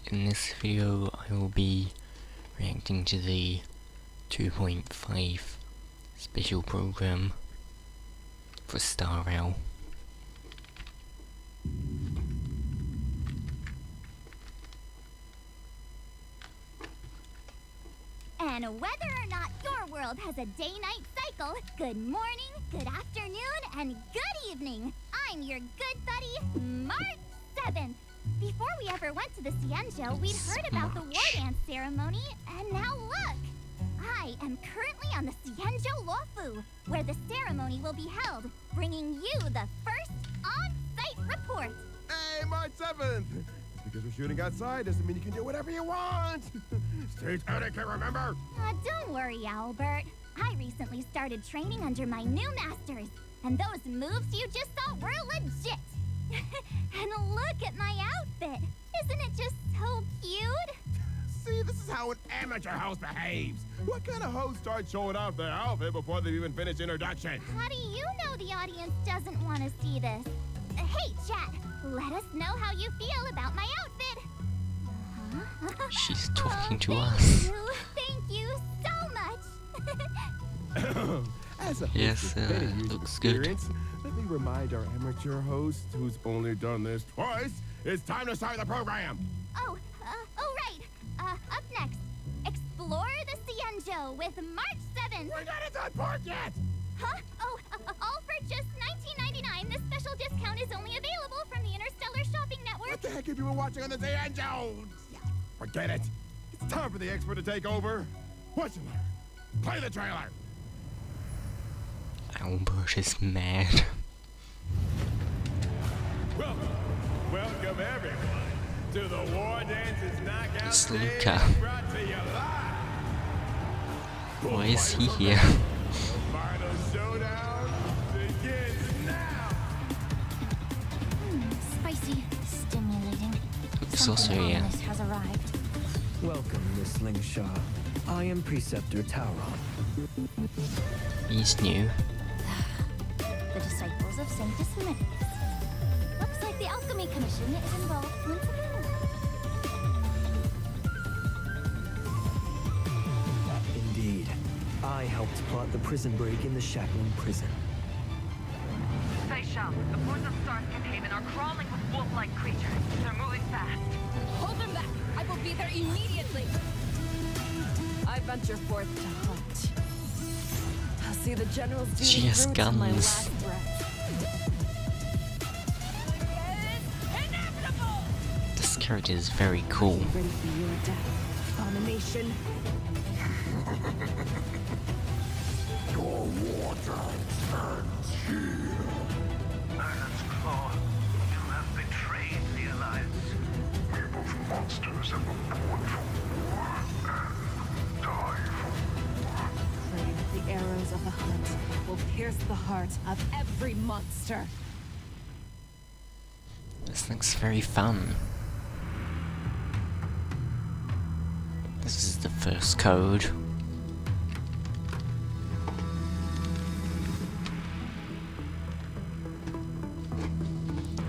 In this video I will be reacting to the 2.5 special program for Star Rail. And whether or not your world has a day-night cycle, good morning, good afternoon, and good evening. I'm your good buddy, March 7th. Before we ever went to the Cienjo, we'd heard about the war dance ceremony, and now look! I am currently on the Cienjo Lofu, where the ceremony will be held, bringing you the first on-site report. Hey, March 7th! Just because we're shooting outside doesn't mean you can do whatever you want! Stage etiquette, remember? Don't worry, Albert. I recently started training under my new masters, and those moves you just saw were legit. And look at my outfit. Isn't it just so cute? See, this is how an amateur host behaves. What kind of host starts showing off their outfit before they've even finished introduction? How do you know the audience doesn't want to see this? Hey, chat, let us know how you feel about my outfit. She's talking to us. Thank you so much. As a host Yes, with many years of looks good. experience, let me remind our amateur host, who's only done this twice, it's time to start the program. Oh, right. Up next, explore the Cienjo with March 7th. We're not at that part yet! Huh? Oh, all for just $19.99. This special discount is only available from the Interstellar Shopping Network. What the heck have you been watching on the Cienjo? Forget it. It's time for the expert to take over. Watch and learn. Play the trailer. Albert is mad. Welcome everyone to the War Dances Knockout It's Stage, Luca. brought to you live. Why is he here? The final showdown begins now. Spicy, stimulating. Looks also Something here. ominous has arrived. Welcome, Miss Lingshaw. I am Preceptor Tauron. He's new. The disciples of Sanctus Minimus. Looks like the Alchemy Commission is involved once again. Indeed. I helped plot the prison break in the Shackling prison. Say, Shao, the poison stars containment are crawling with wolf-like creatures. They're moving fast. Hold them back! I will be there immediately! I venture forth to hunt. I'll see the general's duty She has through to my guns. last breath. It's inevitable! This character is very cool. Ready for your death, abomination. Your water turns here. Ireland's Claw, you have betrayed the Alliance. We're both monsters and were born for war and die for war. Pray that the arrows of the hunt will pierce the heart of every monster. This looks very fun. This is the first code.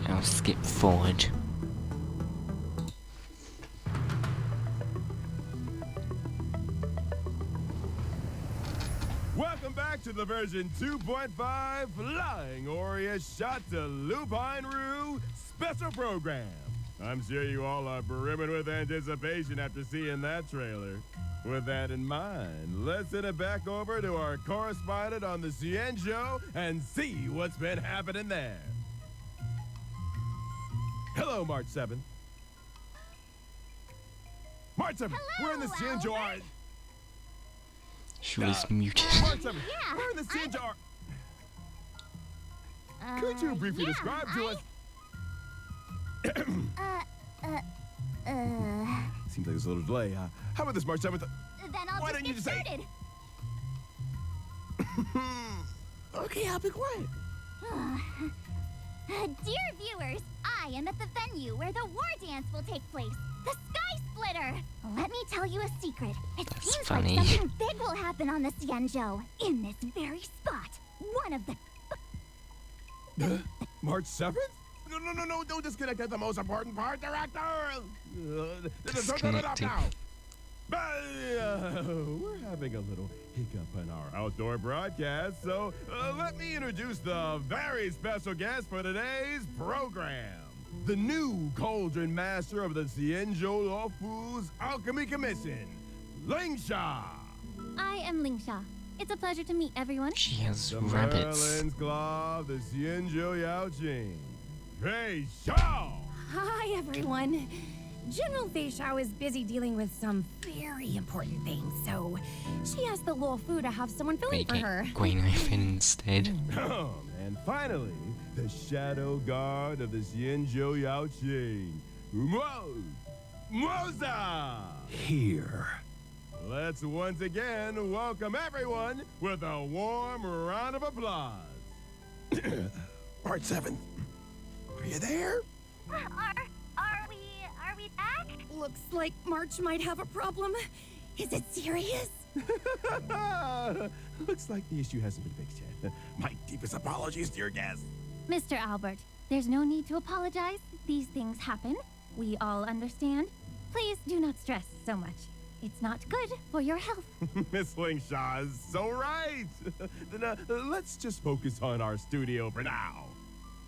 I'll skip forward. Welcome back to the version 2.5 Flying Aureus Shot to Lupine Rue special program. I'm sure you all are brimming with anticipation after seeing that trailer. With that in mind, let's send it back over to our correspondent on the Cienjo and see what's been happening there. Hello, March 7th. March 7th, we're in the Cienjo. Albert. She was muted. March 7th, Yeah, we're in the Cienjo. Could you briefly describe to us? Seems like there's a little delay. How about this, March 7th? Then I'll Why just don't you get just say- started. Okay, I'll be quiet. Dear viewers, I am at the venue where the war dance will take place, the Sky Splitter. Let me tell you a secret. It That's seems funny. like something big will happen on the Cienjo, in this very spot. One of the... March 7th? No, don't disconnect at the most important part, director! Disconnecting. We're having a little hiccup on our outdoor broadcast, so let me introduce the very special guest for today's program. The new Cauldron Master of the Xianzhou Luofu's Alchemy Commission, Lingsha. I am Lingsha. It's a pleasure to meet everyone. She has The rabbits. Merlin's Claw, the Xianzhou Yaoqing, Fei Xiao. Hi, everyone. General Fei Xiao is busy dealing with some very important things, so she asked the Luofu to have someone fill in Make for it her. Green Ivan instead. And finally, the Shadow Guard of the Xianzhou Yaoqing, Moza. Here. Let's once again welcome everyone with a warm round of applause. Part 7. Are you there? Are we back? Looks like March might have a problem. Is it serious? Looks like the issue hasn't been fixed yet. My deepest apologies to your guests. Mr. Albert, there's no need to apologize. These things happen. We all understand. Please do not stress so much. It's not good for your health. Miss Lingshaw is so right. Then let's just focus on our studio for now.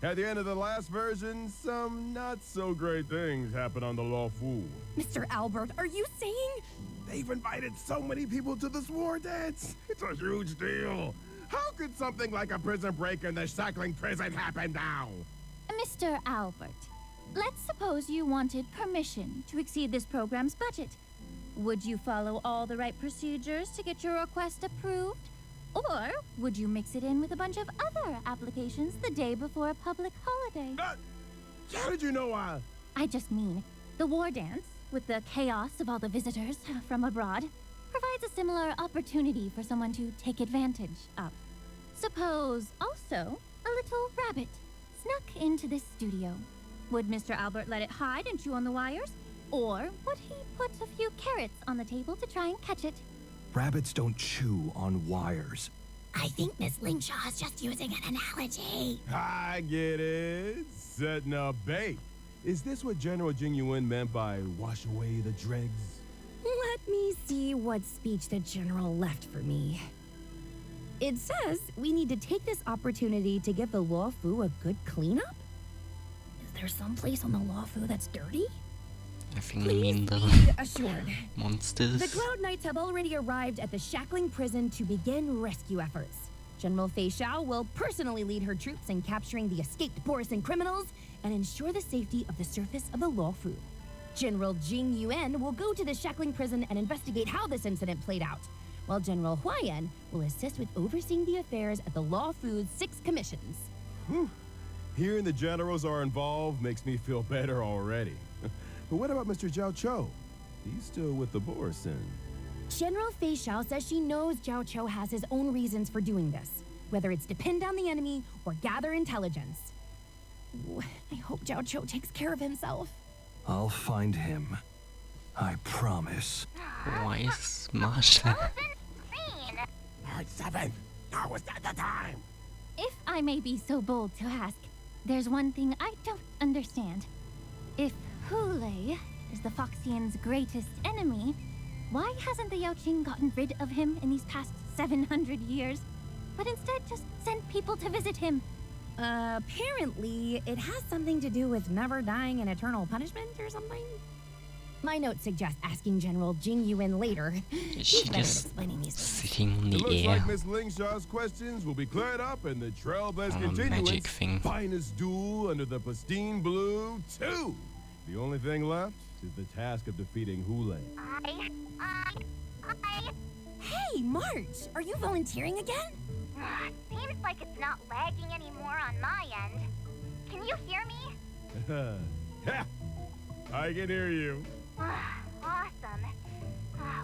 At the end of the last version, some not so great things happened on the Luofu. Mr. Albert, are you saying? They've invited so many people to this war dance. It's a huge deal. How could something like a prison break in the shackling prison happen now? Mr. Albert, let's suppose you wanted permission to exceed this program's budget. Would you follow all the right procedures to get your request approved? Or would you mix it in with a bunch of other applications the day before a public holiday? How did you know I just mean, the war dance, with the chaos of all the visitors from abroad, provides a similar opportunity for someone to take advantage of. Suppose, also, a little rabbit snuck into this studio. Would Mr. Albert let it hide and chew on the wires? Or would he put a few carrots on the table to try and catch it? Rabbits don't chew on wires. I think Miss Lingshaw is just using an analogy. I get it. Setting a bait. Is this what General Jing Yuan meant by wash away the dregs? Let me see what speech the general left for me. It says we need to take this opportunity to give the Luofu a good cleanup? Is there some place on the Luofu that's dirty? I think they mean the Be assured. monsters. The Cloud Knights have already arrived at the shackling prison to begin rescue efforts. General Fei Xiao will personally lead her troops in capturing the escaped Borisan criminals and ensure the safety of the surface of the Luofu. General Jing Yuan will go to the shackling prison and investigate how this incident played out, while General Huayan will assist with overseeing the affairs at the Luofu's 6 commissions. Hearing the generals are involved makes me feel better already. But what about Mr. Zhao Cho? He's still with the Borisan. General Fei Xiao says she knows Zhao Cho has his own reasons for doing this, whether it's to pin down the enemy or gather intelligence. Ooh, I hope Zhao Cho takes care of himself. I'll find him. I promise. Why is Marsha? Part 7. Now is not the time. If I may be so bold to ask, there's one thing I don't understand. If Hulei is the Foxian's greatest enemy, why hasn't the Yaoqing gotten rid of him in these past 700 years, but instead just sent people to visit him? Apparently, it has something to do with never dying in eternal punishment or something. My notes suggest asking General Jing Yuan later. Is she He's better at just explaining these things. sitting on It the looks air? like Miss Lingshaw's questions will be cleared up and the Trailblaze On a magic Continuance thing. finest duel under the pristine blue 2. The only thing left is the task of defeating Hulei. Hey, March! Are you volunteering again? Seems like it's not lagging anymore on my end. Can you hear me? Yeah, I can hear you. Awesome.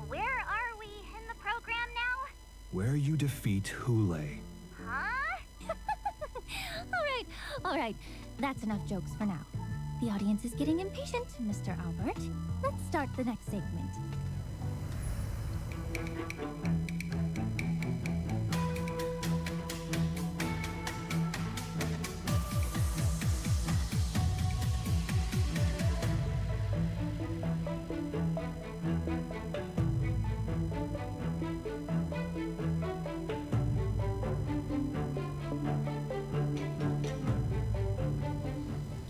Where are we in the program now? Where you defeat Hulei. Huh? All right. That's enough jokes for now. The audience is getting impatient, Mr. Albert. Let's start the next segment.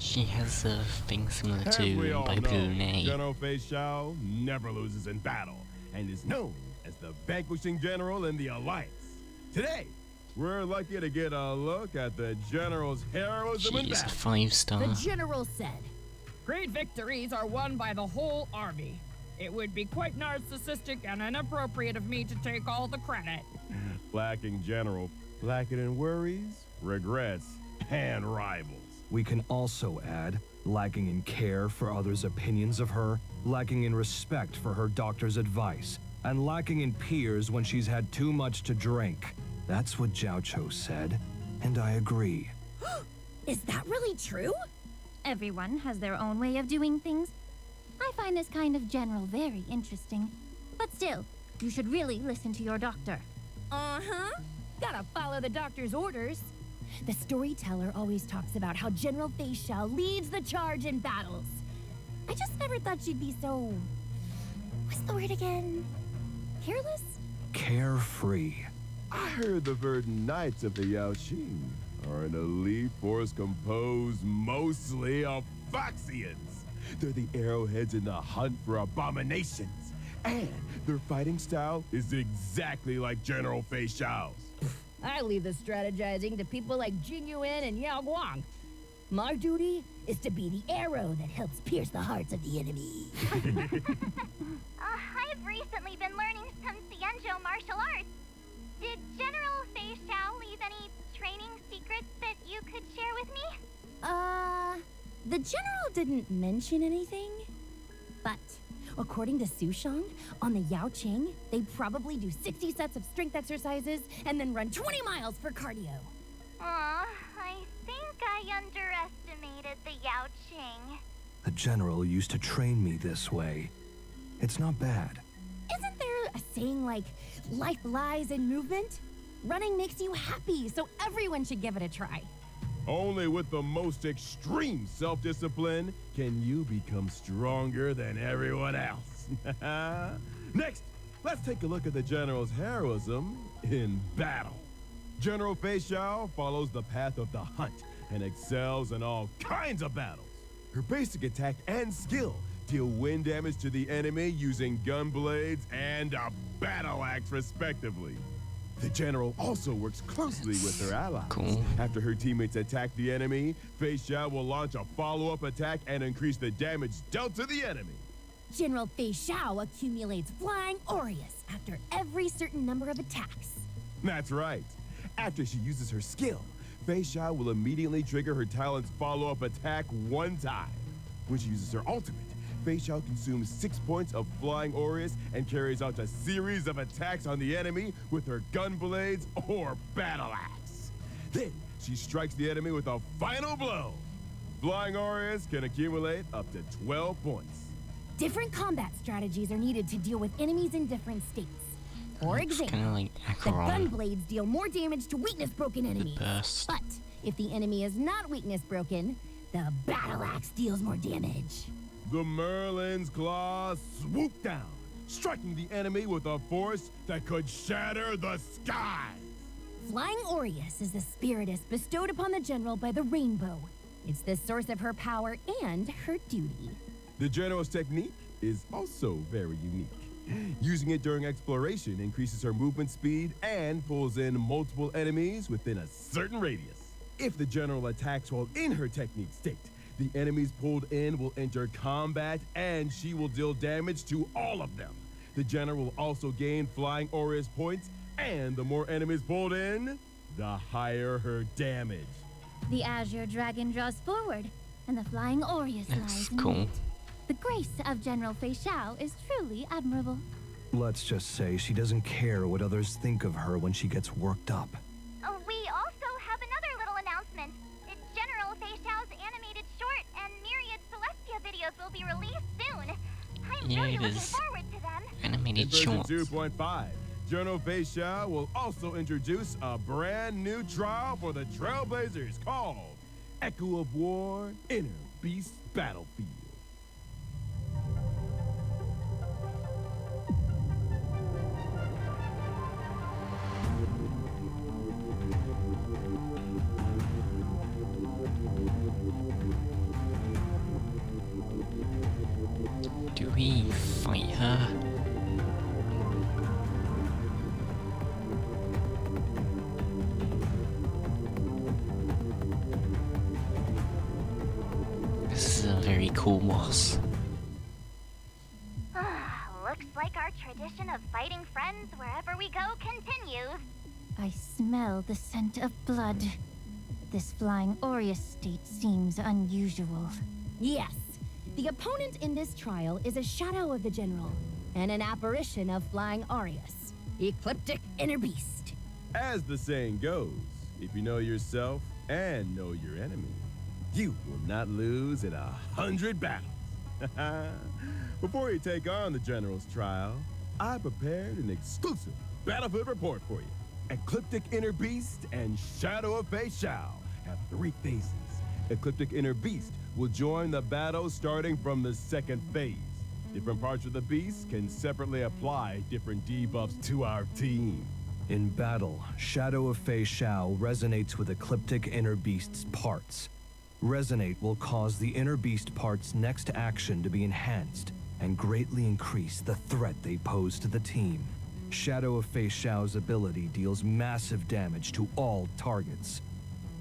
She has a thing similar As we to all Baby know, Lunay. General Fei Xiao never loses in battle and is known as the vanquishing general in the Alliance. Today, we're lucky to get a look at the general's heroism in She's a battle. 5-star. The general said, Great victories are won by the whole army. It would be quite narcissistic and inappropriate of me to take all the credit. Lacking general, lacking in worries, regrets, and rivals. We can also add, lacking in care for others' opinions of her, lacking in respect for her doctor's advice, and lacking in peers when she's had too much to drink. That's what Jiao Cho said, and I agree. is that really true? Everyone has their own way of doing things. I find this kind of general very interesting. But still, you should really listen to your doctor. Uh-huh. Gotta follow the doctor's orders. The storyteller always talks about how General Fei Xiao leads the charge in battles. I just never thought she'd be so... What's the word again? Careless? Carefree. I heard the Verdant Knights of the Yaoqing are an elite force composed mostly of Foxians. They're the arrowheads in the hunt for abominations. And their fighting style is exactly like General Fei Xiao's. I leave the strategizing to people like Jing Yuan and Yao Guang. My duty is to be the arrow that helps pierce the hearts of the enemy. I've recently been learning some Xianzhou martial arts. Did General Fei Xiao leave any training secrets that you could share with me? The general didn't mention anything, but according to Sushang, on the Yaoqing, they probably do 60 sets of strength exercises and then run 20 miles for cardio. Aw, I think I underestimated the Yaoqing. The general used to train me this way. It's not bad. Isn't there a saying like, life lies in movement? Running makes you happy, so everyone should give it a try. Only with the most extreme self-discipline can you become stronger than everyone else. Next, let's take a look at the general's heroism in battle. General Fei Xiao follows the path of the hunt and excels in all kinds of battles. Her basic attack and skill deal wind damage to the enemy using gun blades and a battle axe respectively. The general also works closely with her allies. Cool. After her teammates attack the enemy, Fei Xiao will launch a follow-up attack and increase the damage dealt to the enemy. General Fei Xiao accumulates Flying Aureus after every certain number of attacks. That's right. After she uses her skill, Fei Xiao will immediately trigger her talent's follow-up attack one time. When she uses her ultimate, Fei Xiao consumes 6 points of Flying Aureus and carries out a series of attacks on the enemy with her gun blades or battle axe. Then she strikes the enemy with a final blow. Flying Aureus can accumulate up to 12 points. Different combat strategies are needed to deal with enemies in different states. For It's example, kind of like the gun Acheron. blades deal more damage to weakness-broken enemies. burst. But if the enemy is not weakness-broken, the battle axe deals more damage. The Merlin's claw swooped down, striking the enemy with a force that could shatter the skies. Flying Aureus is the spiritus bestowed upon the general by the rainbow. It's the source of her power and her duty. The general's technique is also very unique. Using it during exploration increases her movement speed and pulls in multiple enemies within a certain radius. If the general attacks while in her technique state, the enemies pulled in will enter combat and she will deal damage to all of them. The general will also gain Flying Aureus points, and the more enemies pulled in, the higher her damage. The Azure Dragon draws forward, and the Flying Aureus That's lies in cool. wait. The grace of General Fei Xiao is truly admirable. Let's just say she doesn't care what others think of her when she gets worked up. We also have another little announcement. General Fei Xiao's animated short and myriad Celestia videos will be released soon. I'm Yeah, really it looking is. forward to them. In Animated version shorts. 2.5, General Fei Xiao will also introduce a brand new trial for the Trailblazers called Echo of War Inner Beast Battlefield. we fight her? This is a very cool boss. Looks like our tradition of fighting friends wherever we go continues. I smell the scent of blood. This flying Aureus state seems unusual. Yes, the opponent in this trial is a shadow of the general and an apparition of flying Aureus, ecliptic inner beast. As the saying goes, if you know yourself and know your enemy, you will not lose in 100 battles. Before you take on the general's trial, I prepared an exclusive battlefield report for you. Ecliptic Inner Beast and Shadow of Fei Shao have 3 phases. Ecliptic Inner Beast will join the battle starting from the 2nd phase. Different parts of the beast can separately apply different debuffs to our team. In battle, Shadow of Fei Shao resonates with Ecliptic Inner Beast's parts. Resonate will cause the Inner Beast part's next action to be enhanced and greatly increase the threat they pose to the team. Shadow of Fei Shao's ability deals massive damage to all targets.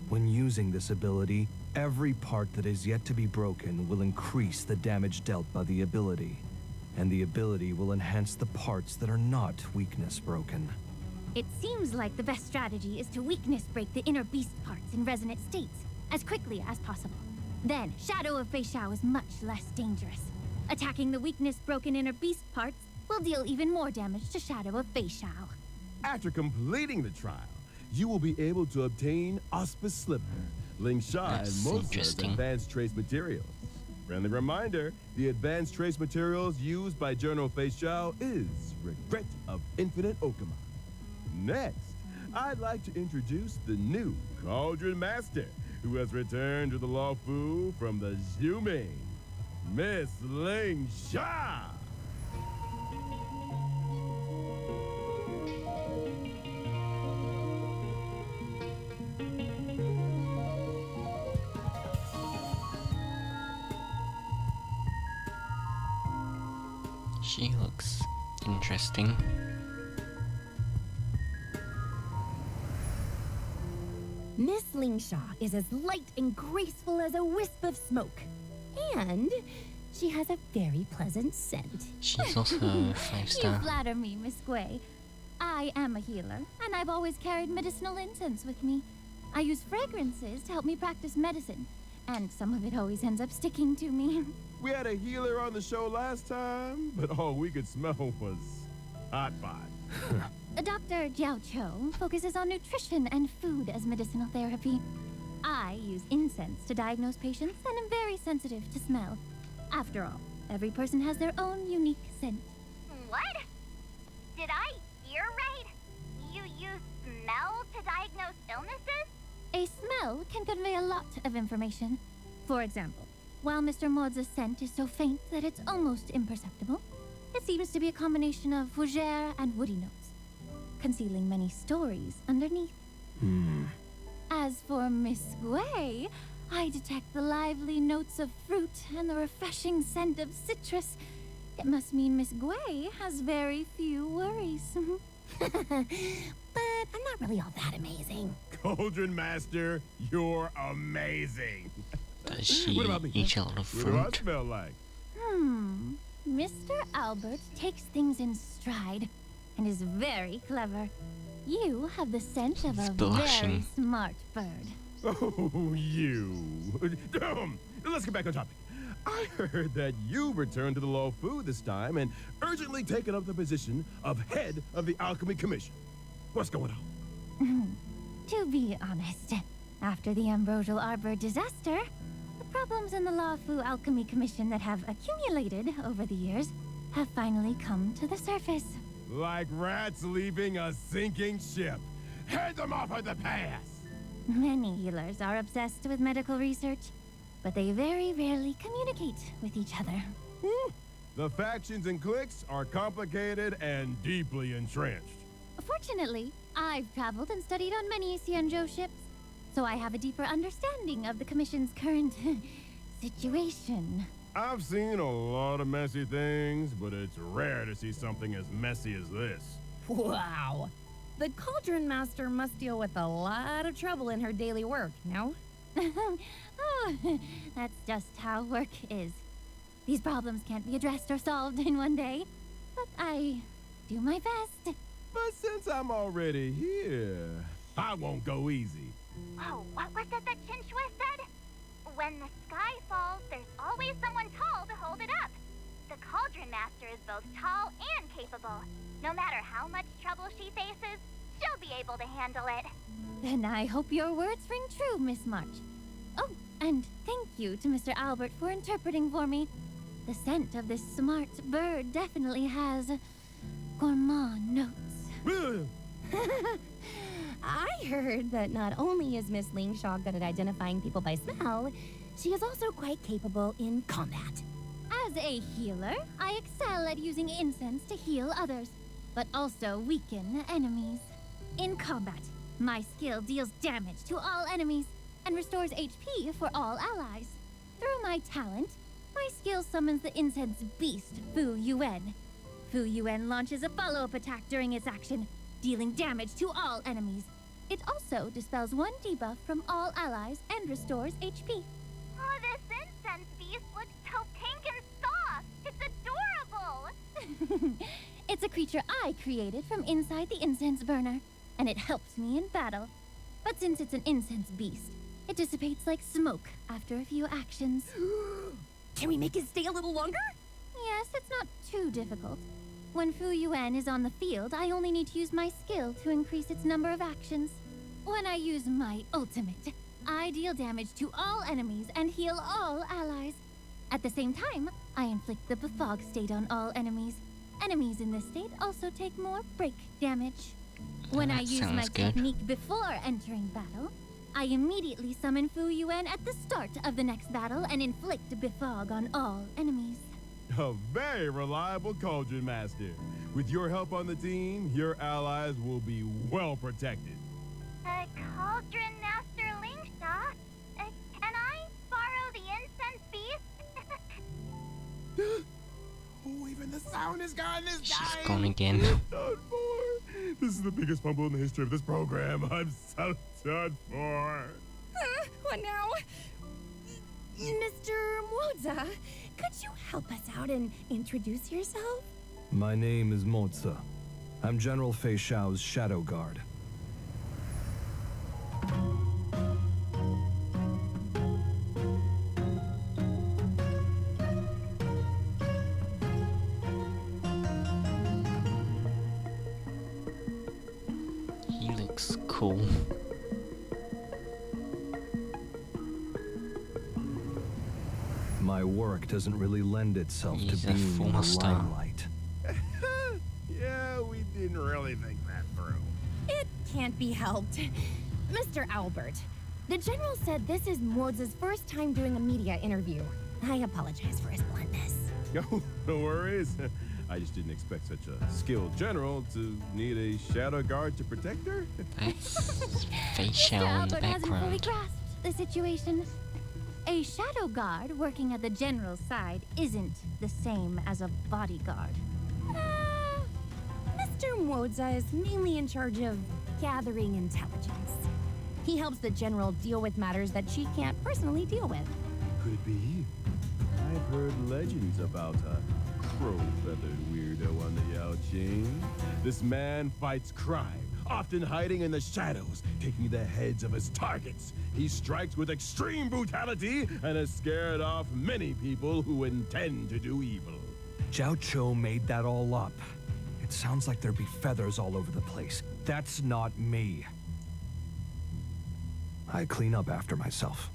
When using this ability, every part that is yet to be broken will increase the damage dealt by the ability, and the ability will enhance the parts that are not weakness broken. It seems like the best strategy is to weakness break the inner beast parts in resonant states as quickly as possible. Then, Shadow of Fei Shao is much less dangerous. Attacking the weakness broken inner beast parts will deal even more damage to Shadow of Fei Shao. After completing the trial, you will be able to obtain Auspice Slipper, Ling Sha, and Mosa's advanced trace materials. Friendly reminder, the advanced trace materials used by General Fei Shao is Regret of Infinite Okama. Next, I'd like to introduce the new Cauldron Master, who has returned to the Law Fu from the Zhuming, Miss Ling Sha. She looks interesting. Miss Ling Sha is as light and graceful as a wisp of smoke. And she has a very pleasant scent. She's also 5-star. You flatter me, Miss Gui. I am a healer, and I've always carried medicinal incense with me. I use fragrances to help me practice medicine, and some of it always ends up sticking to me. We had a healer on the show last time, but all we could smell was hot pot. Dr. Jiao Cho focuses on nutrition and food as medicinal therapy. I use incense to diagnose patients and am very sensitive to smell. After all, every person has their own unique scent. What? Did I hear right? You use smell to diagnose illnesses? A smell can convey a lot of information. For example, while Mr. Maud's scent is so faint that it's almost imperceptible, it seems to be a combination of fougere and woody notes, concealing many stories underneath. As for Miss Gui, I detect the lively notes of fruit and the refreshing scent of citrus. It must mean Miss Gui has very few worries. But I'm not really all that amazing. Cauldron Master, you're amazing. Does she What about me? eat a lot of What do I fruit? smell like? Mr. Albert takes things in stride and is very clever. You have the scent of a very Blushing. smart bird. Oh, you. Let's get back on topic. I heard that you returned to the Law Fu this time and urgently taken up the position of head of the Alchemy Commission. What's going on? To be honest, after the Ambrosial Arbor disaster, the problems in the Law Fu Alchemy Commission that have accumulated over the years have finally come to the surface. Like rats leaving a sinking ship. Head them off at the pass! Many healers are obsessed with medical research, but they very rarely communicate with each other. Whew. The factions and cliques are complicated and deeply entrenched. Fortunately, I've traveled and studied on many Xianzhou ships, so I have a deeper understanding of the Commission's current situation. I've seen a lot of messy things, but it's rare to see something as messy as this. Wow. The Cauldron Master must deal with a lot of trouble in her daily work, no? Oh, that's just how work is. These problems can't be addressed or solved in one day, but I do my best. But since I'm already here, I won't go easy. Oh, what was it that Chinchua said? When the sky falls, there's always someone tall to hold it up. The Cauldron Master is both tall and capable. No matter how much trouble she faces, she'll be able to handle it. Then I hope your words ring true, Miss March. Oh, and thank you to Mr. Albert for interpreting for me. The scent of this smart bird definitely has gourmand notes. I heard that not only is Miss Lingshaw good at identifying people by smell, she is also quite capable in combat. As a healer, I excel at using incense to heal others, but also weaken enemies. In combat, my skill deals damage to all enemies and restores HP for all allies. Through my talent, my skill summons the incense beast, Fu Yuan. Fu Yuan launches a follow-up attack during its action, dealing damage to all enemies. It also dispels one debuff from all allies and restores HP. Oh, this incense beast looks so pink and soft. It's adorable. It's a creature I created from inside the incense burner, and it helps me in battle. But since it's an incense beast, it dissipates like smoke after a few actions. Can we make it stay a little longer? Yes, it's not too difficult. When Fu Yuan is on the field, I only need to use my skill to increase its number of actions. When I use my ultimate, I deal damage to all enemies and heal all allies. At the same time, I inflict the befog state on all enemies. Enemies in this state also take more break damage. When I use my technique before entering battle, I immediately summon Fu Yuan at the start of the next battle and inflict befog on all enemies. A very reliable Cauldron Master. With your help on the team, your allies will be well protected. Cauldron Master Lingshaw, can I borrow the incense beast? Oh, even the sound is gone this time. She's gone again. Done for. This is the biggest fumble in the history of this program. I'm so done for. What now? Mr. Moza, could you help us out and introduce yourself? My name is Moza. I'm General Fei Xiao's Shadow Guard. He looks cool. My work doesn't really lend itself He's to a being in former the star. limelight. Yeah, we didn't really think that through. It can't be helped. Mr. Albert, the General said this is Moza's first time doing a media interview. I apologize for his bluntness. No, no worries. I just didn't expect such a skilled general to need a shadow guard to protect her. That's Fei Mr. Xiao in the Albert hasn't fully background. grasped the situation. A shadow guard working at the general's side isn't the same as a bodyguard. Mr. Moza is mainly in charge of gathering intelligence. He helps the General deal with matters that she can't personally deal with. Could it be? I've heard legends about a crow-feathered weirdo on the Yao Qing. This man fights crime, often hiding in the shadows, taking the heads of his targets. He strikes with extreme brutality and has scared off many people who intend to do evil. Zhao Cho made that all up. It sounds like there'd be feathers all over the place. That's not me. I clean up after myself.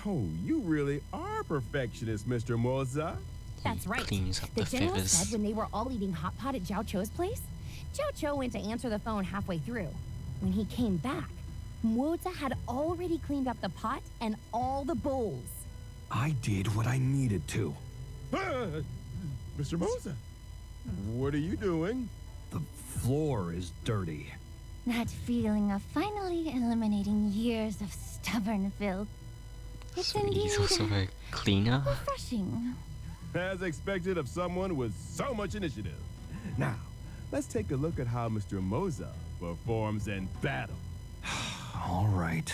Oh, you really are perfectionist, Mr. Moza. That's right. Cleans up The the General feathers. said when they were all eating hot pot at Zhao Cho's place, Zhao Cho went to answer the phone halfway through. When he came back, Moza had already cleaned up the pot and all the bowls. I did what I needed to. Mr. Moza, what are you doing? The floor is dirty. That feeling of finally eliminating years of stubborn filth. It's So he's indeed also a cleaner. refreshing. as expected of someone with so much initiative. Now, let's take a look at how Mr. Moza performs in battle. All right.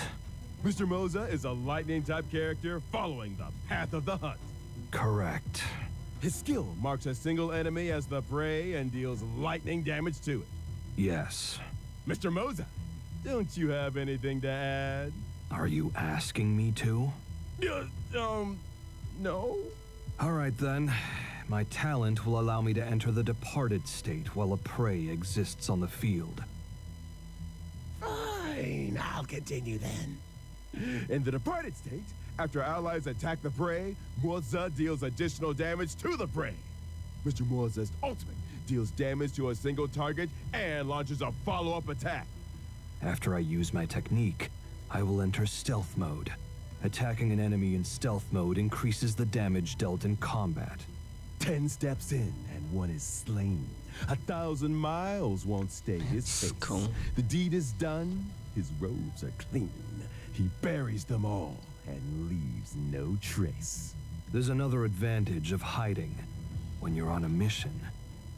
Mr. Moza is a lightning-type character following the path of the hunt. Correct. His skill marks a single enemy as the prey and deals lightning damage to it. Yes. Mr. Moza, don't you have anything to add? Are you asking me to? No? All right then. My talent will allow me to enter the departed state while a prey exists on the field. Fine, I'll continue then. In the departed state, after allies attack the prey, Moza deals additional damage to the prey. Mr. Moza's ultimate deals damage to a single target and launches a follow-up attack. After I use my technique, I will enter stealth mode. Attacking an enemy in stealth mode increases the damage dealt in combat. 10 steps in and one is slain. 1,000 miles won't stay his face. Cool. The deed is done, his robes are clean. He buries them all and leaves no trace. There's another advantage of hiding. When you're on a mission,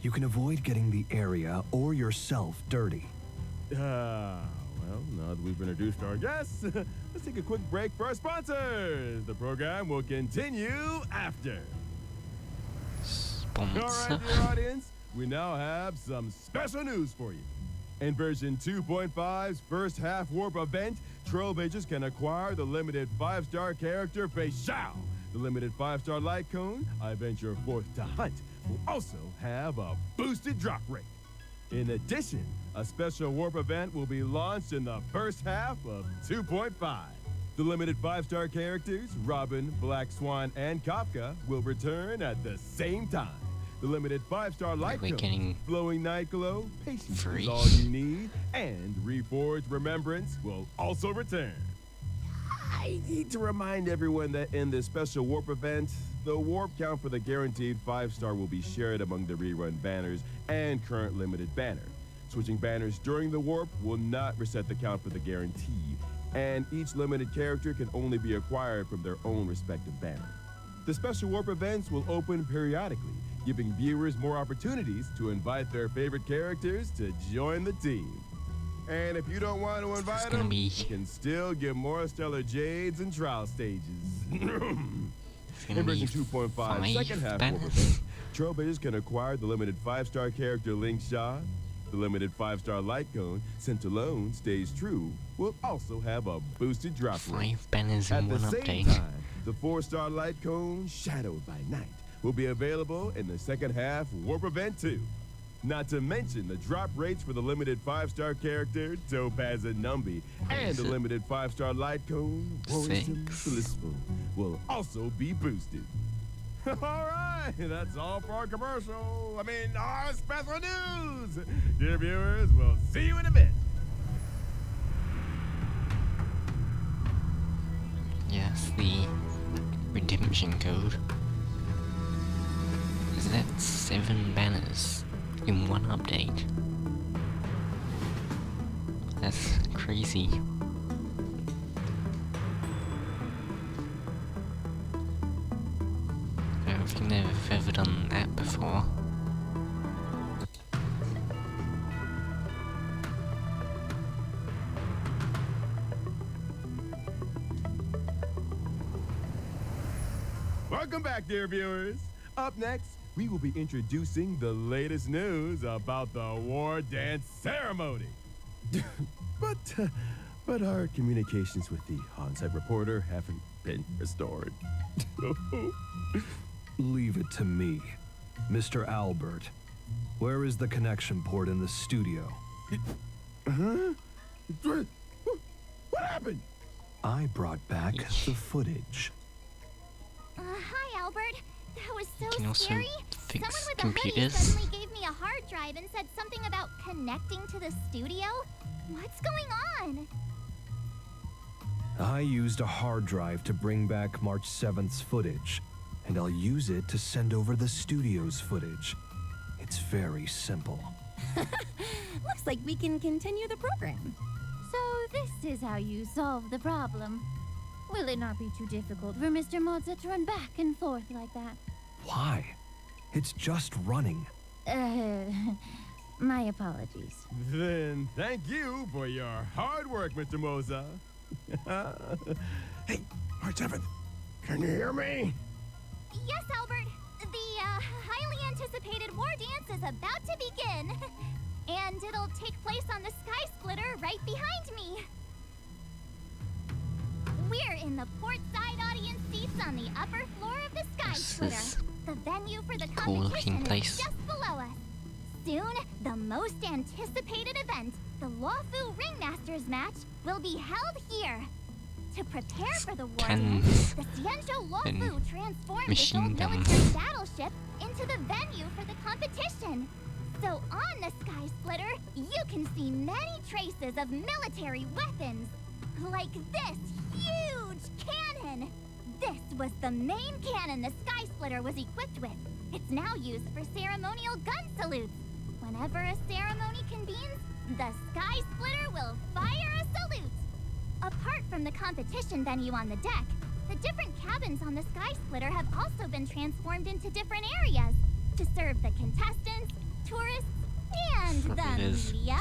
you can avoid getting the area or yourself dirty. Well, now that we've introduced our guests, let's take a quick break for our sponsors. The program will continue after. Sponsor. All right, dear audience, we now have some special news for you. In version 2.5's first half warp event, Trailblazers can acquire the limited 5-star character Feixiao. The limited 5-star light cone, I venture forth to hunt, will also have a boosted drop rate. In addition, a special warp event will be launched in the first half of 2.5. The limited 5-star characters, Robin, Black Swan, and Kafka, will return at the same time. The limited 5-star light cone, Glowing Night Glow, Patience is all you need, and Reforged Remembrance will also return. I need to remind everyone that in this special warp event, the warp count for the guaranteed 5-star will be shared among the rerun banners and current limited banner. Switching banners during the warp will not reset the count for the guarantee, and each limited character can only be acquired from their own respective banner. The special warp events will open periodically, giving viewers more opportunities to invite their favorite characters to join the team. And if you don't want to invite them, you can still get more Stellar Jades and trial stages. In version 2.5, second half warp event, Trailblazers can acquire the limited 5-star character Link Shaw. The limited 5-star light cone, Sent Alone Stays True, will also have a boosted drop rate. 5 banners in one update. At the same time, the 4-star light cone, Shadowed by Night, will be available in the second half warp event too. Not to mention the drop rates for the limited 5-star character, Topaz and Numby, and the limited 5-star light cone, Worrisome Blissful, will also be boosted. All right, that's all for our commercial. Our special news. Dear viewers, we'll see you in a bit. Yes, the redemption code. Is that 7 banners in one update? That's crazy. I don't think they've ever done that before. Welcome back, dear viewers. Up next, we will be introducing the latest news about the War Dance Ceremony. But our communications with the on-site reporter haven't been restored. Leave it to me. Mr. Albert, where is the connection port in the studio? Huh? What happened? I brought back the footage. Hi, Albert. That was You can so also scary. fix Someone with a hoodie computers. suddenly gave me a hard drive and said something about connecting to the studio. What's going on? I used a hard drive to bring back March 7th's footage, and I'll use it to send over the studio's footage. It's very simple. Looks like we can continue the program. So this is how you solve the problem. Will it not be too difficult for Mr. Moza to run back and forth like that? Why? It's just running. My apologies. Then thank you for your hard work, Mr. Moza. Hey, March 7th, can you hear me? Yes, Albert. The highly anticipated war dance is about to begin. And it'll take place on the Sky Splitter right behind me. We're in the port side audience seats on the upper floor of the Sky Splitter. The venue for the competition is just below us. Soon, the most anticipated event, the Lawfu Ringmasters match, will be held here. To prepare for the war dance, the Xianzhou Lawfu transformed this old military battleship into the venue for the competition. So on the Sky Splitter, you can see many traces of military weapons. Like this huge cannon! This was the main cannon the Sky Splitter was equipped with. It's now used for ceremonial gun salutes. Whenever a ceremony convenes, the Sky Splitter will fire a salute. Apart from the competition venue on the deck, the different cabins on the Sky Splitter have also been transformed into different areas to serve the contestants, tourists, and the media.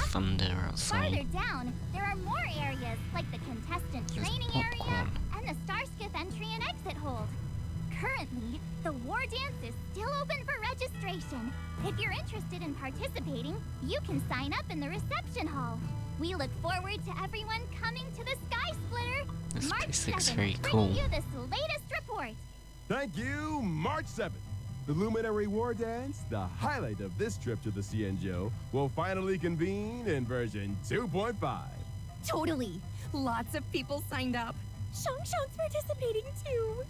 Farther down, there are more areas like the contestant training area and the Starskiff entry and exit hold. Currently, the war dance is still open for registration. If you're interested in participating, you can sign up in the reception hall. We look forward to everyone coming to the Sky Splitter. This March place looks 7th, very cool. bringing you this latest report. Thank you, March 7th. The Luminary War Dance, the highlight of this trip to the Xianzhou, will finally convene in version 2.5. Totally. Lots of people signed up. Shang-Shang's participating too.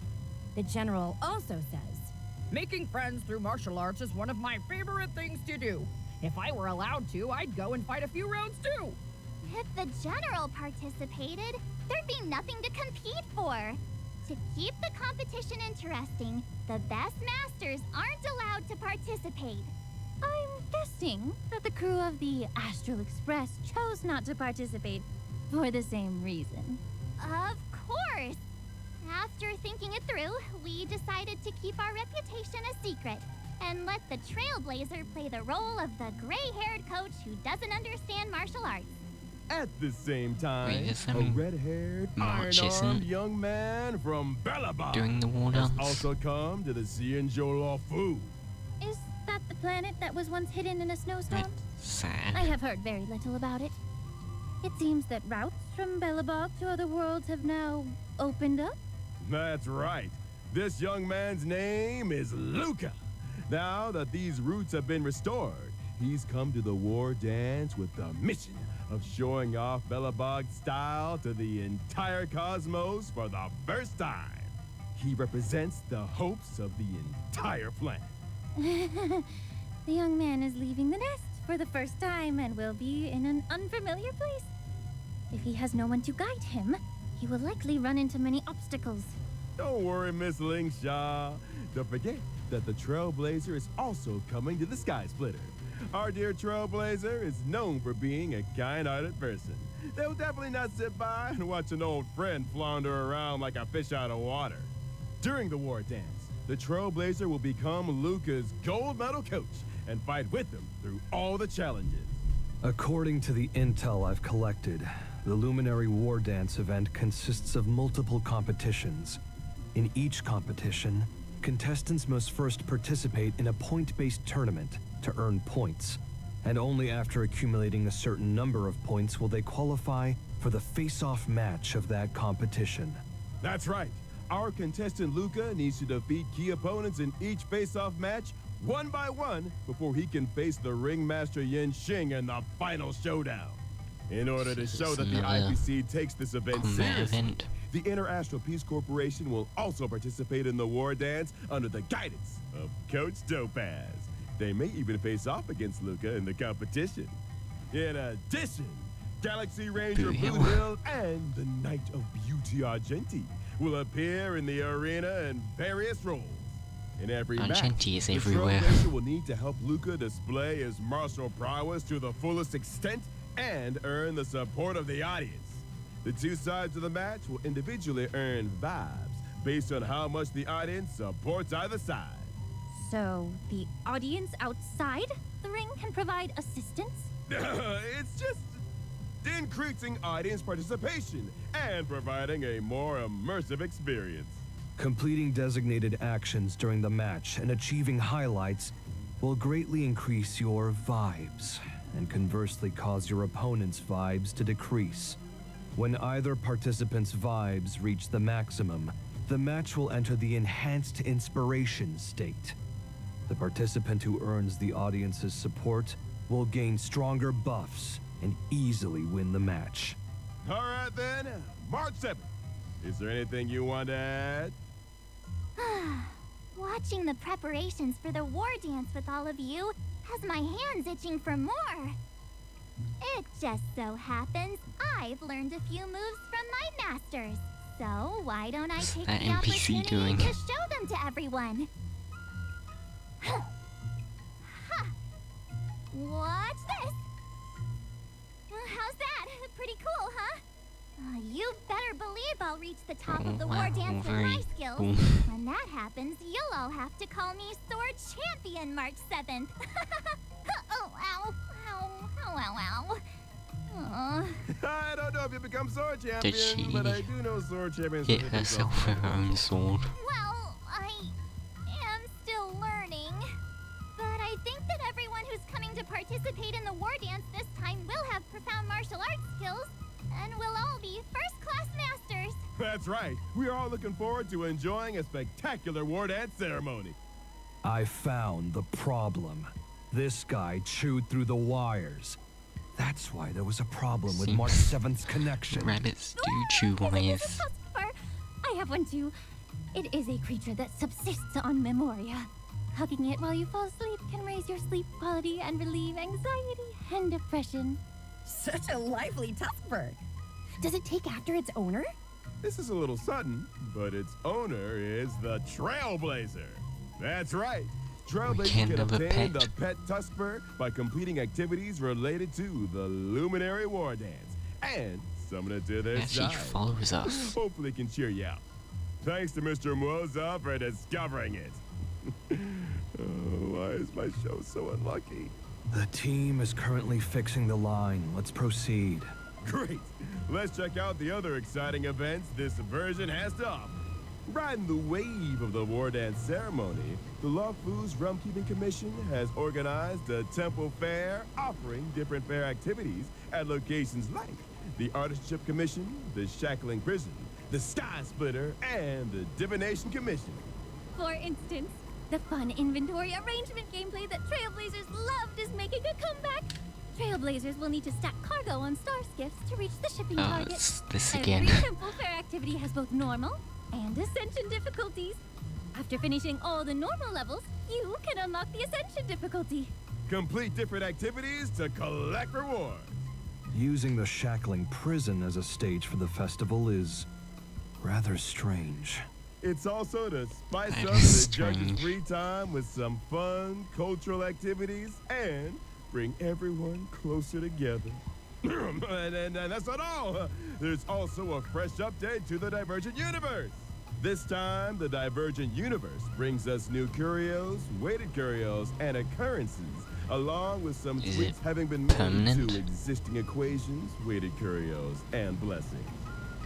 The general also says, Making friends through martial arts is one of my favorite things to do. If I were allowed to, I'd go and fight a few rounds too. If the general participated, there'd be nothing to compete for. To keep the competition interesting, the best masters aren't allowed to participate. I'm guessing that the crew of the Astral Express chose not to participate for the same reason. Of course. After thinking it through, we decided to keep our reputation a secret and let the Trailblazer play the role of the gray-haired coach who doesn't understand martial arts. At the same time, Wait, a red-haired, iron-armed young man from Bellabog doing the war dance has also come to the Xianzhou Lawfu. Is that the planet that was once hidden in a snowstorm? Sad. I have heard very little about it. It seems that routes from Bellabog to other worlds have now opened up. That's right. This young man's name is Luca. Now that these routes have been restored, he's come to the war dance with the mission of showing off Bellabog's style to the entire cosmos for the first time. He represents the hopes of the entire planet. The young man is leaving the nest for the first time and will be in an unfamiliar place. If he has no one to guide him, he will likely run into many obstacles. Don't worry, Miss Ling Sha. Don't forget that the Trailblazer is also coming to the Sky Splitter. Our dear Trailblazer is known for being a kind-hearted person. They'll definitely not sit by and watch an old friend flounder around like a fish out of water. During the war dance, the Trailblazer will become Luca's gold medal coach and fight with him through all the challenges. According to the intel I've collected, the Luminary War Dance event consists of multiple competitions. In each competition, contestants must first participate in a point-based tournament to earn points, and only after accumulating a certain number of points will they qualify for the face-off match of that competition. That's right. Our contestant Luca needs to defeat key opponents in each face-off match one by one before he can face the ringmaster Yin Xing in the final showdown. In order to show that the IPC takes this event seriously, the Interastral Peace Corporation will also participate in the war dance under the guidance of Coach Topaz. They may even face off against Luca in the competition. In addition, Galaxy Ranger Blue Hill and the Knight of Beauty Argenti will appear in the arena in various roles. In every match, is the everywhere. Trailblazer will need to help Luca display his martial prowess to the fullest extent and earn the support of the audience. The two sides of the match will individually earn vibes based on how much the audience supports either side. So, the audience outside the ring can provide assistance? It's just increasing audience participation and providing a more immersive experience. Completing designated actions during the match and achieving highlights will greatly increase your vibes, and conversely cause your opponent's vibes to decrease. When either participant's vibes reach the maximum, the match will enter the enhanced inspiration state. The participant who earns the audience's support will gain stronger buffs and easily win the match. All right then, March 7th. Is there anything you want to add? Watching the preparations for the war dance with all of you has my hands itching for more. It just so happens I've learned a few moves from my masters. So why don't I take that the NPC opportunity doing? to show them to everyone? Huh. Watch this! How's that? Pretty cool, huh? You better believe I'll reach the top of the war dance with my skills. cool. When that happens, you'll all have to call me Sword Champion March 7th. Oh, ow. Ow, ow, ow, ow. I don't know if you become sword Did champion, she but I do know sword champions. Get herself her own sword. Well, I am still learning. But I think that everyone who's coming to participate in the war dance this time will have profound martial arts skills, and we'll all be first-class masters. That's right. We are all looking forward to enjoying a spectacular war dance ceremony. I found the problem. This guy chewed through the wires. That's why there was a problem with March 7th's connection. Rabbits do chew wires. I have one too. It is a creature that subsists on memoria. Hugging it while you fall asleep can raise your sleep quality and relieve anxiety and depression. Such a lively tuskbird. Does it take after its owner? This is a little sudden, but its owner is the Trailblazer. That's right. Trailblazers can can have a obtain pet. the pet Tuskbird by completing activities related to the Luminary War Dance and summon it to their Yeah, she side. follows us. Hopefully it can cheer you up. Thanks to Mr. Moza for discovering it. Why is my show so unlucky? The team is currently fixing the line. Let's proceed. Great. Let's check out the other exciting events this version has to offer. Riding the wave of the war dance ceremony, the Lawfoo's Rumkeeping Commission has organized a temple fair offering different fair activities at locations like the Artistship Commission, the Shackling Prison, the Sky Splitter, and the Divination Commission. For instance, the fun inventory arrangement gameplay that Trailblazers loved is making a comeback. Trailblazers will need to stack cargo on star skiffs to reach the shipping target. It's this Every again. temple fair activity has both normal and ascension difficulties. After finishing all the normal levels, you can unlock the ascension difficulty. Complete different activities to collect rewards. Using the Shackling Prison as a stage for the festival is rather strange. It's also to spice That up is the judges' strange. free time with some fun cultural activities and bring everyone closer together. and that's not all. There's also a fresh update to the Divergent Universe. This time, the Divergent Universe brings us new curios, weighted curios, and occurrences, along with some Is tweaks it having been made permanent? to existing equations, weighted curios, and blessings.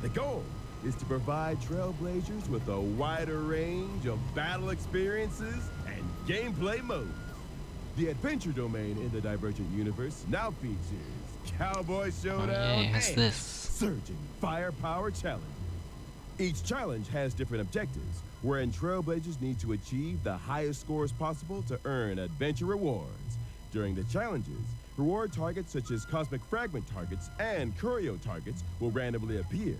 The goal is to provide Trailblazers with a wider range of battle experiences and gameplay modes. The adventure domain in the Divergent Universe now features Cowboy Showdown yeah, it has and this. Surging Firepower Challenge. Each challenge has different objectives, wherein Trailblazers need to achieve the highest scores possible to earn adventure rewards. During the challenges, reward targets such as Cosmic Fragment targets and Curio targets will randomly appear.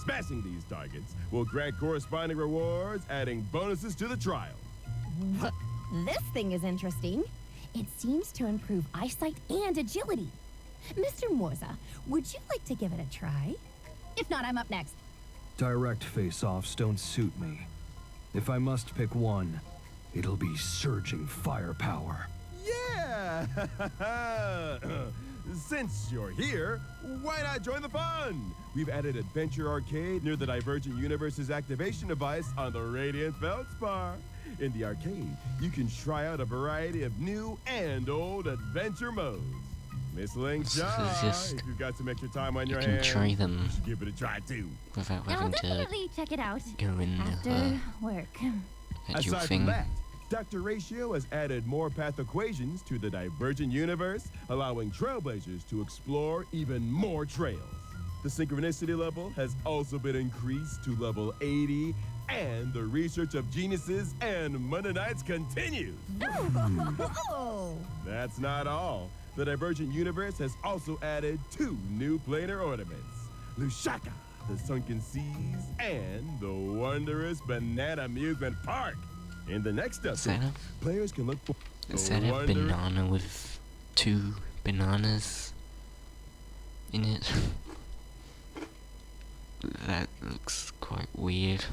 Smashing these targets will grant corresponding rewards, adding bonuses to the trial. This thing is interesting. It seems to improve eyesight and agility. Mr. Morza, would you like to give it a try? If not, I'm up next. Direct face-offs don't suit me. If I must pick one, it'll be Surging Firepower. Yeah! Since you're here, why not join the fun? We've added Adventure Arcade near the Divergent Universe's activation device on the Radiant Feldspar. In the arcade, you can try out a variety of new and old adventure modes. Miss Ling So Shaw, it's just- if you've got some extra time on You your can hands, try them you should give it a try too. without I'll having to definitely check it out go in after work. at your Aside thing. from that, Dr. Ratio has added more path equations to the Divergent universe, allowing Trailblazers to explore even more trails. The synchronicity level has also been increased to level 80, and the research of geniuses and Mennonites continues. Oh! That's not all. The Divergent universe has also added 2 new planar ornaments, Lushaka, the Sunken Seas, and the wondrous Banana Amusement Park. In the next Is that update, a, players can look for is the that a wondrous... banana with 2 bananas in it? That looks quite weird.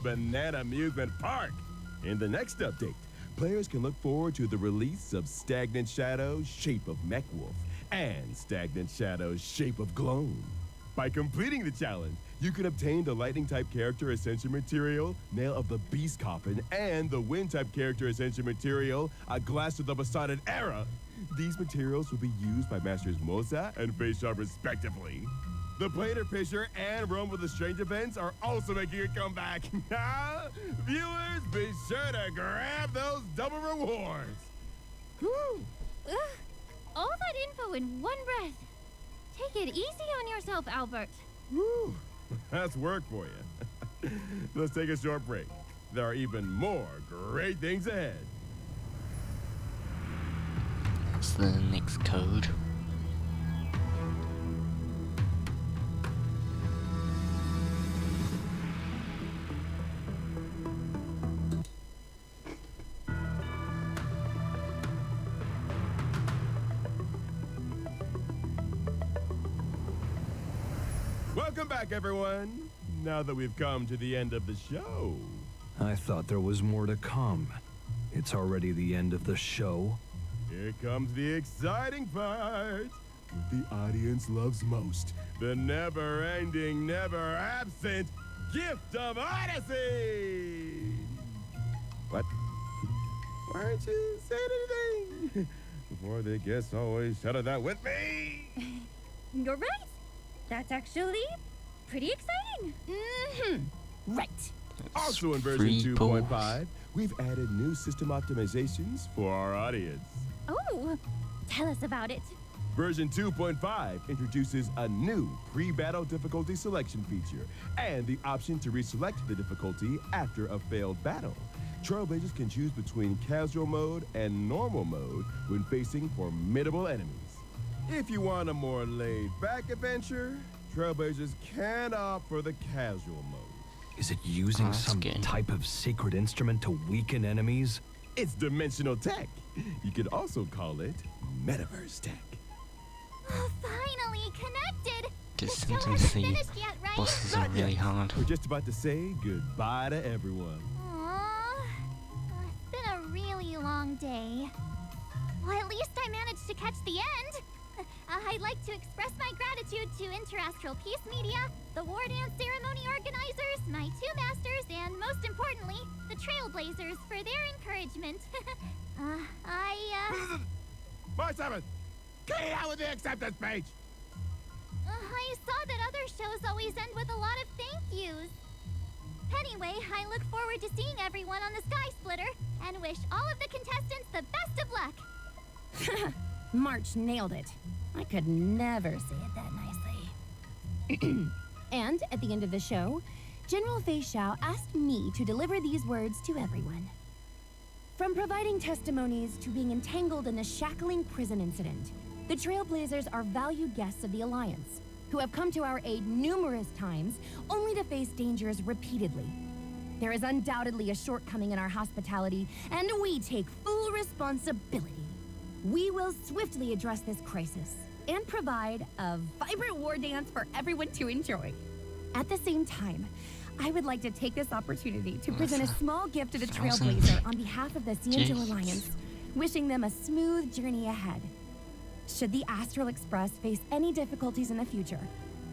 Banana Amusement Park. In the next update, players can look forward to the release of Stagnant Shadow's Shape of Mechwolf and Stagnant Shadow's Shape of Gloam. By completing the challenge, you can obtain the Lightning-type character Ascension Material, Nail of the Beast Coffin, and the Wind-type character Ascension Material, A Glass of the Besotted Era. These materials will be used by Masters Mosa and Fayshaw respectively. The Planar Fisher and Rome with the Strange events are also making a comeback. Viewers, be sure to grab those double rewards. Woo! Ugh, all that info in one breath. Take it easy on yourself, Albert. Woo! That's work for you. Let's take a short break. There are even more great things ahead. What's the next code? Welcome back, everyone. Now that we've come to the end of the show. I thought there was more to come. It's already the end of the show. Here comes the exciting part. What the audience loves most. The never-ending, never-absent gift of Odyssey! What? Why aren't you saying anything? Before the guests always shouted that with me! You're right. That's actually pretty exciting. Mm-hmm. Right. Also in version 2.5, we've added new system optimizations for our audience. Oh, tell us about it. Version 2.5 introduces a new pre-battle difficulty selection feature and the option to reselect the difficulty after a failed battle. Trailblazers can choose between casual mode and normal mode when facing formidable enemies. If you want a more laid-back adventure, Trailblazers can opt for the casual mode. Is it using that's some good. type of secret instrument to weaken enemies? It's dimensional tech. You could also call it metaverse tech. Finally connected! Just The show sometimes hasn't the finished yet, right? bosses are really hard. We're just about to say goodbye to everyone. Aww. It's been a really long day. Well, at least I managed to catch the end. I'd like to express my gratitude to Interastral Peace Media, the War Dance Ceremony organizers, my 2 masters, and most importantly, the Trailblazers for their encouragement. My 7! Get out with the acceptance page! I saw that other shows always end with a lot of thank yous. Anyway, I look forward to seeing everyone on the Sky Splitter and wish all of the contestants the best of luck. March nailed it. I could never say it that nicely. And at the end of the show, General Fei Xiao asked me to deliver these words to everyone. From providing testimonies to being entangled in the shackling prison incident, the Trailblazers are valued guests of the Alliance, who have come to our aid numerous times, only to face dangers repeatedly. There is undoubtedly a shortcoming in our hospitality, and we take full responsibility. We will swiftly address this crisis and provide a vibrant war dance for everyone to enjoy. At the same time, I would like to take this opportunity to present a small gift to the Trailblazer on behalf of the Cianjo Alliance, wishing them a smooth journey ahead. Should the Astral Express face any difficulties in the future,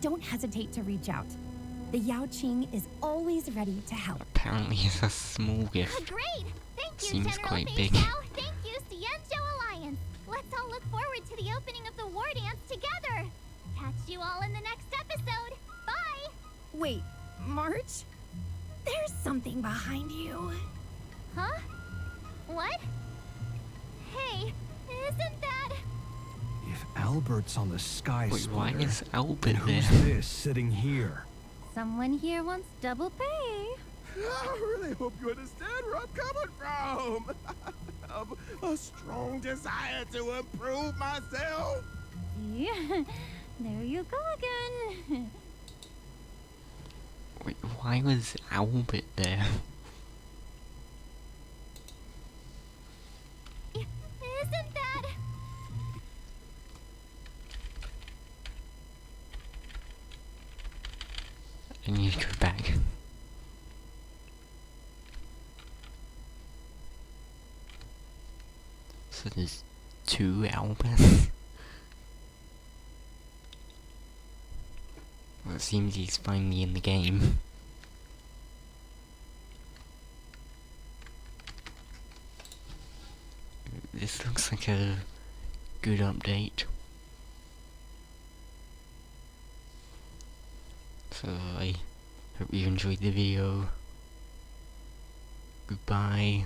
don't hesitate to reach out. The Yao Qing is always ready to help. Apparently it's a small gift. Great! Thank you, Seems General quite Fei big. Xiao. Thank you, Cienzo Alliance. Let's all look forward to the opening of the war dance together. Catch you all in the next episode. Bye! Wait, March? There's something behind you. Huh? What? Hey, isn't that... If Albert's on the sky Wait, why splitter, is then Albert who's there? this sitting here? Someone here wants double pay. I really hope you understand where I'm coming from. A strong desire to improve myself. Yeah, there you go again. Wait, why was Albert there? Isn't that... I need to go back. So there's 2 Alberts? Well, it seems he's finally in the game. This looks like a good update. So I hope you enjoyed the video. Goodbye.